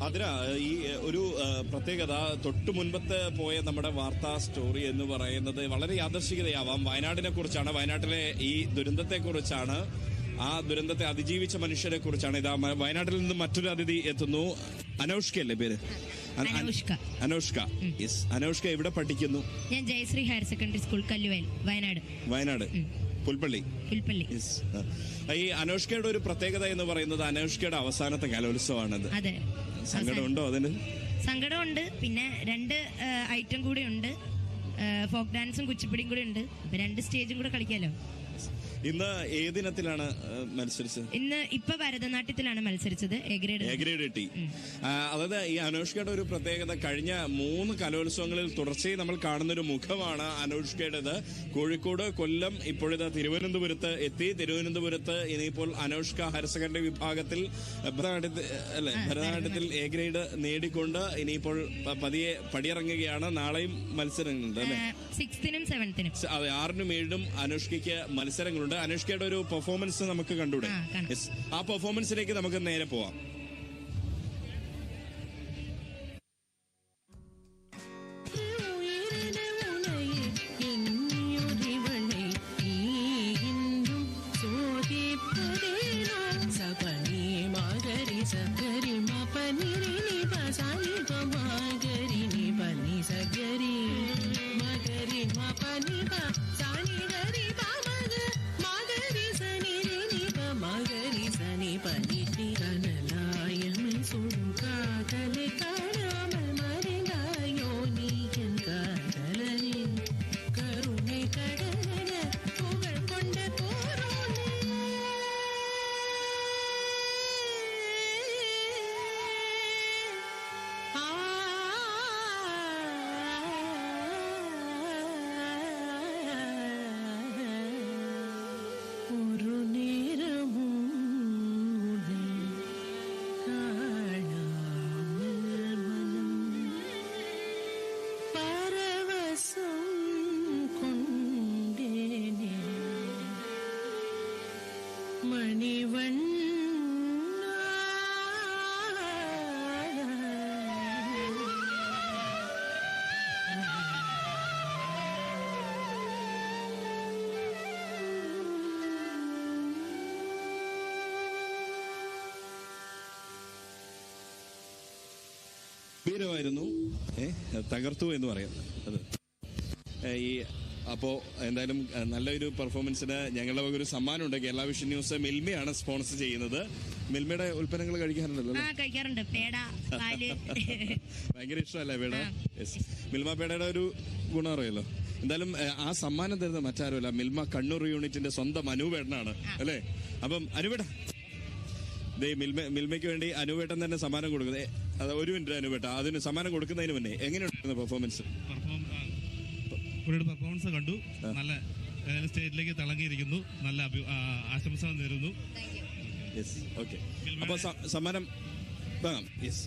അതിന ഈ ഒരു പ്രത്യേകത തൊട്ടു മുൻപത്തെ പോയ നമ്മുടെ വാർത്താ സ്റ്റോറി എന്ന് പറയുന്നത് വളരെ യാദർശികതയാവാം. വയനാടിനെ കുറിച്ചാണ്, വയനാട്ടിലെ ഈ ദുരന്തത്തെ കുറിച്ചാണ്, ആ ദുരന്തത്തെ അതിജീവിച്ച മനുഷ്യരെ കുറിച്ചാണ്. ഇതാ വയനാട്ടിൽ നിന്ന് മറ്റൊരു അതിഥി എത്തുന്നു. അനൗഷ്ക അല്ലേ പേര്? അനൗഷ്ക. യെസ്. അനൗഷ്ക എവിടെ പഠിക്കുന്നു? ഞാൻ Jayashree higher secondary school, Kalluvayal, Wayanad. Pulpally. ഈ അനൗഷ്കയുടെ ഒരു പ്രത്യേകത എന്ന് പറയുന്നത് അനൗഷ്കയുടെ അവസാനത്തെ കലോത്സവമാണത്. അതെ. സങ്കടമുണ്ടോ അതിന്? സങ്കടമുണ്ട്. പിന്നെ 2 ഐറ്റം കൂടെ ഉണ്ട്, ഫോക്ക് ഡാൻസും കുച്ചിപ്പിടിയും കൂടെ ഉണ്ട്. 2 സ്റ്റേജും കൂടെ കളിക്കാലോ. ഇന്ന് ഏതിനത്തിലാണ് മത്സരിച്ചത്? ഇപ്പൊ ഭരതനാട്യത്തിലാണ് മത്സരിച്ചത്. എ ഗ്രേഡ് കിട്ടി. അതായത് ഈ അനൗഷ്കയുടെ ഒരു പ്രത്യേകത, കഴിഞ്ഞ 3 കലോത്സവങ്ങളിൽ തുടർച്ചയായി നമ്മൾ കാണുന്നൊരു മുഖമാണ് അനൗഷ്കയുടേത്. കോഴിക്കോട്, കൊല്ലം, ഇപ്പോഴിത് തിരുവനന്തപുരത്ത് എത്തി. തിരുവനന്തപുരത്ത് ഇനിയിപ്പോൾ അനൗഷ്ക ഹയർ സെക്കൻഡറി വിഭാഗത്തിൽ ഭരതനാട്യത്തിൽ എ ഗ്രേഡ് നേടിക്കൊണ്ട് ഇനിയിപ്പോൾ പതിയെ പടിയിറങ്ങുകയാണ്. നാളെയും മത്സരങ്ങളുണ്ട് അല്ലെ? 6th-നും 7th-നും. അതെ, 6നും 7നും അനൗഷ്കയ്ക്ക് മത്സരങ്ങളുണ്ട്. അനൗഷ്കയുടെ ഒരു പെർഫോമൻസ് നമുക്ക് കണ്ടുകൂടെ? ആ പെർഫോമൻസിലേക്ക് നമുക്ക് നേരെ പോവാം. ഗംഭീരമായിരുന്നു. തകർത്തു എന്ന് പറയാം. അത് അപ്പോ എന്തായാലും നല്ലൊരു പെർഫോമൻസിന് ഞങ്ങളുടെ വക ഒരു സമ്മാനമുണ്ട്. കേരള വിഷൻ ന്യൂസ് മിൽമയാണ് സ്പോൺസർ ചെയ്യുന്നത്. മിൽമയുടെ ഉൽപ്പന്നങ്ങൾ കഴിക്കാറുണ്ടല്ലോ? കഴിക്കാറുണ്ട്. ഭയങ്കര ഇഷ്ടമല്ലേ പേട? മിൽമ പേടയുടെ ഒരു ഗുണം അറിയാലോ. എന്തായാലും ആ സമ്മാനം തരുന്നത് മറ്റാരുമല്ല, മിൽമ കണ്ണൂർ യൂണിറ്റിന്റെ സ്വന്തം അനുവേട്ടനാണ് അല്ലേ? അപ്പം അനുവേട്ട മിൽമയ്ക്ക് വേണ്ടി അനുവേട്ടൻ തന്നെ സമ്മാനം കൊടുക്കുന്നത്. അത് 1 മിനിറ്റ് അനുവേട്ട, അതിന് സമ്മാനം കൊടുക്കുന്നതിന് മുന്നേ എങ്ങനെയുണ്ടായിരുന്നു പെർഫോമൻസ്? പെർഫോമൻസ് കണ്ടു. നല്ല സ്റ്റേജിലേക്ക് തിളങ്ങിയിരിക്കുന്നു. നല്ല ആശംസകൾ നേരുന്നു. അപ്പൊ സമ്മാനം വാങ്ങാം. യെസ്.